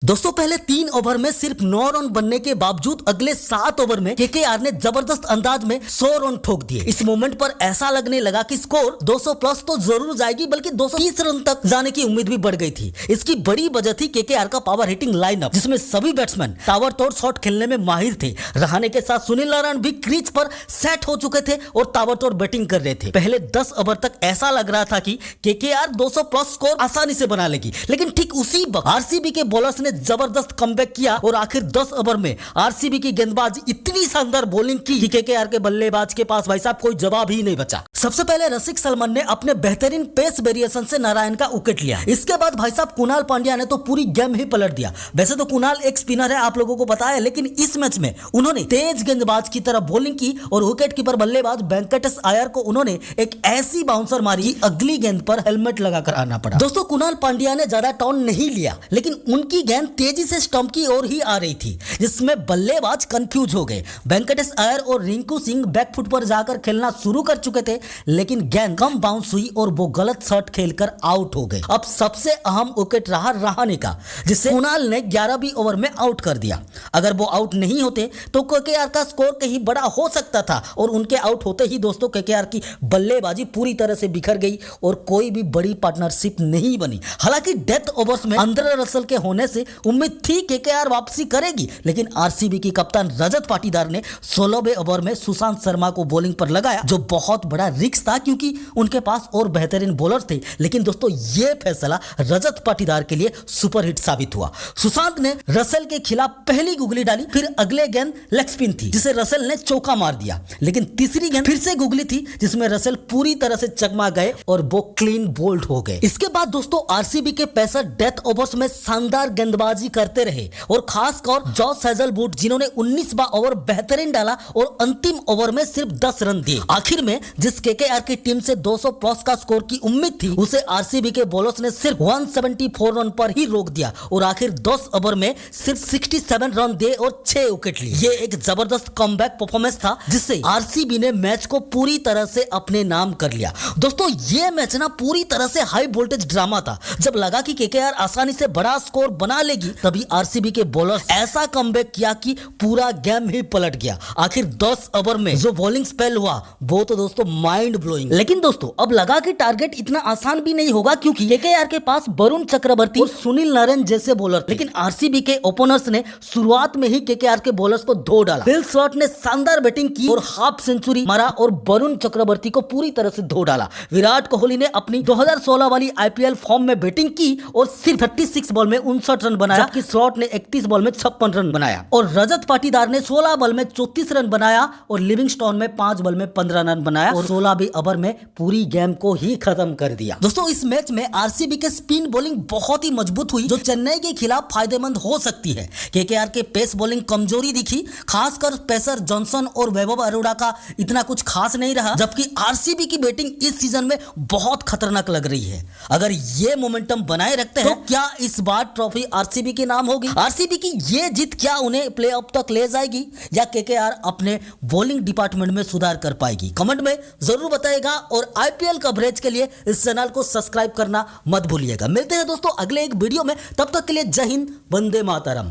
दोस्तों पहले 3 ओवर में सिर्फ 9 रन बनने के बावजूद अगले 7 ओवर में केकेआर ने जबरदस्त अंदाज में 100 रन ठोक दिए। इस मोमेंट पर ऐसा लगने लगा कि स्कोर 200 प्लस तो जरूर जाएगी, बल्कि 230 रन तक जाने की उम्मीद भी बढ़ गई थी। इसकी बड़ी वजह थी केकेआर का पावर हिटिंग लाइनअप, जिसमें सभी बैट्समैन ताबड़तोड़ शॉट खेलने में माहिर थे। रहाणे के साथ सुनील नारायण भी क्रीज पर सेट हो चुके थे और ताबड़तोड़ बैटिंग कर रहे थे। पहले 10 ओवर तक ऐसा लग रहा था कि केकेआर 200 प्लस स्कोर आसानी से बना लेगी, लेकिन ठीक उसी वक्त आरसीबी के बॉलर्स ने जबरदस्त कमबैक किया और आखिर 10 ओवर में आरसीबी की गेंदबाज इतनी शानदार बॉलिंग की कि केकेआर के बल्लेबाज के पास भाई साहब कोई जवाब ही नहीं बचा। सबसे पहले रसिक सलमान ने अपने बेहतरीन पेस वेरिएशन से नारायण का विकेट लिया। इसके बाद भाई साहब कुणाल पांड्या ने तो पूरी गेम ही पलट दिया। वैसे तो कुणाल एक स्पिनर है, आप लोगों को पता है, लेकिन इस मैच में उन्होंने तेज गेंदबाज की तरह बॉलिंग की और विकेट कीपर बल्लेबाज वेंकटेश अय्यर को उन्होंने एक ऐसी बाउंसर मारी कि अगली गेंद पर हेलमेट लगाकर आना पड़ा। दोस्तों कुणाल पांड्या ने ज्यादा टर्न नहीं लिया, लेकिन उनकी गेंद तेजी से स्टंप की ओर ही आ रही थी, जिसमें बल्लेबाज कंफ्यूज हो गए। वेंकटेश अय्यर और रिंकू सिंह बैकफुट पर जाकर खेलना शुरू कर चुके थे, लेकिन गेंद कम बाउंस हुई और वो गलत शॉट खेलकर आउट हो गए। अब सबसे अहम विकेट रहा रहाणे का, जिसे कुणाल ने 11वीं ओवर में आउट कर दिया। अगर वो आउट नहीं होते तो केकेआर का स्कोर कहीं बड़ा हो सकता था और उनके आउट होते ही दोस्तों केकेआर की बल्लेबाजी पूरी तरह से बिखर गई और कोई भी बड़ी पार्टनरशिप नहीं बनी। हालांकि डेथ ओवर्स में आंद्रे रसल के होने से उम्मीद थी केकेआर वापसी करेगी, लेकिन आरसीबी की कप्तान रजत पाटीदार ने 16वें ओवर में सुशांत शर्मा को बॉलिंग पर लगाया, जो बहुत बड़ा रिस्क था क्योंकि उनके पास और बेहतरीन बॉलर थे। लेकिन दोस्तों ये फैसला रजत पाटीदार के लिए सुपरहिट साबित हुआ। सुशांत ने रसेल के खिलाफ पहली गुगली डाली, फिर अगले गेंद लेग स्पिन थी जिसे रसेल ने चौका मार दिया, लेकिन तीसरी गेंद फिर से गुगली थी जिसमें रसेल पूरी तरह से चकमा गए और वो क्लीन बोल्ड हो गए। इसके बाद दोस्तों आरसीबी के पेसर डेथ ओवर्स में शानदार गेंदबाजी करते रहे और खासकर जॉस हेजलवुड, जिन्होंने 19वां ओवर बेहतरीन डाला और अंतिम ओवर में सिर्फ 10 रन दिए। आखिर में जिस केकेआर की टीम से 200 प्लस का स्कोर की उम्मीद थी, उसे आरसीबी के बॉलर्स ने सिर्फ 174 रन पर ही रोक दिया और आखिर 10 ओवर में सिर्फ 67 रन दिए और 6 विकेट लिए। ये एक जबरदस्त कमबैक परफॉर्मेंस था जिससे आरसीबी ने मैच को पूरी तरह से अपने नाम कर लिया। दोस्तों ये मैच ना पूरी तरह से हाई वोल्टेज ड्रामा था। जब लगा कि केकेआर आसानी से बड़ा स्कोर बना लेगी, तभी आरसीबी के बॉलर्स ऐसा कमबैक किया कि पूरा गेम ही पलट गया। आखिर 10 ओवर में जो बॉलिंग स्पेल हुआ वो तो दोस्तों माइंड ब्लोइंग। लेकिन दोस्तों अब लगा कि टारगेट इतना आसान भी नहीं होगा, क्योंकि केकेआर के पास वरुण चक्रवर्ती और सुनील नारायण जैसे बॉलर थे। लेकिन आरसीबी के ओपनर्स ने शुरुआत में ही केकेआर के बॉलर्स को धो डाला। फिल शॉट ने शानदार बैटिंग की और हाफ सेंचुरी मारा और वरुण चक्रवर्ती को पूरी तरह से धो डाला। विराट कोहली ने अपनी 2016 वाली आईपीएल फॉर्म में बैटिंग की और सिर्फ 36 बॉल में 59 रन बनाया, जबकि स्लॉट ने 31 बॉल में 56 रन बनाया और रजत पाटीदार ने 16 बॉल में 34 रन बनाया और लिविंगस्टोन में 5 बॉल में 15 रन बनाया और 16वीं ओवर में पूरी गेम को ही खत्म कर दिया। दोस्तों इस मैच में आरसीबी के स्पिन बॉलिंग बहुत ही मजबूत हुई, जो चेन्नई के खिलाफ फायदेमंद हो सकती है। केकेआर के पेस बॉलिंग कमजोरी दिखी, खासकर पेसर जॉनसन और वैभव अरोड़ा का इतना कुछ खास नहीं रहा, जबकि आरसीबी की बैटिंग इस सीजन में बहुत खतरनाक लग रही है। अगर ये मोमेंटम बनाए रखते हैं तो क्या इस बार ट्रॉफी आरसीबी के नाम होगी? आरसीबी की ये जीत क्या उन्हें प्लेऑफ तक ले जाएगी या केकेआर अपने बॉलिंग डिपार्टमेंट में सुधार कर पाएगी? कमेंट में जरूर बताइएगा और आईपीएल कवरेज के लिए इस चैनल को सब्सक्राइब करना मत भूलिएगा। मिलते हैं दोस्तों अगले एक वीडियो में, तब तक के लिए जय हिंद, वंदे मातरम।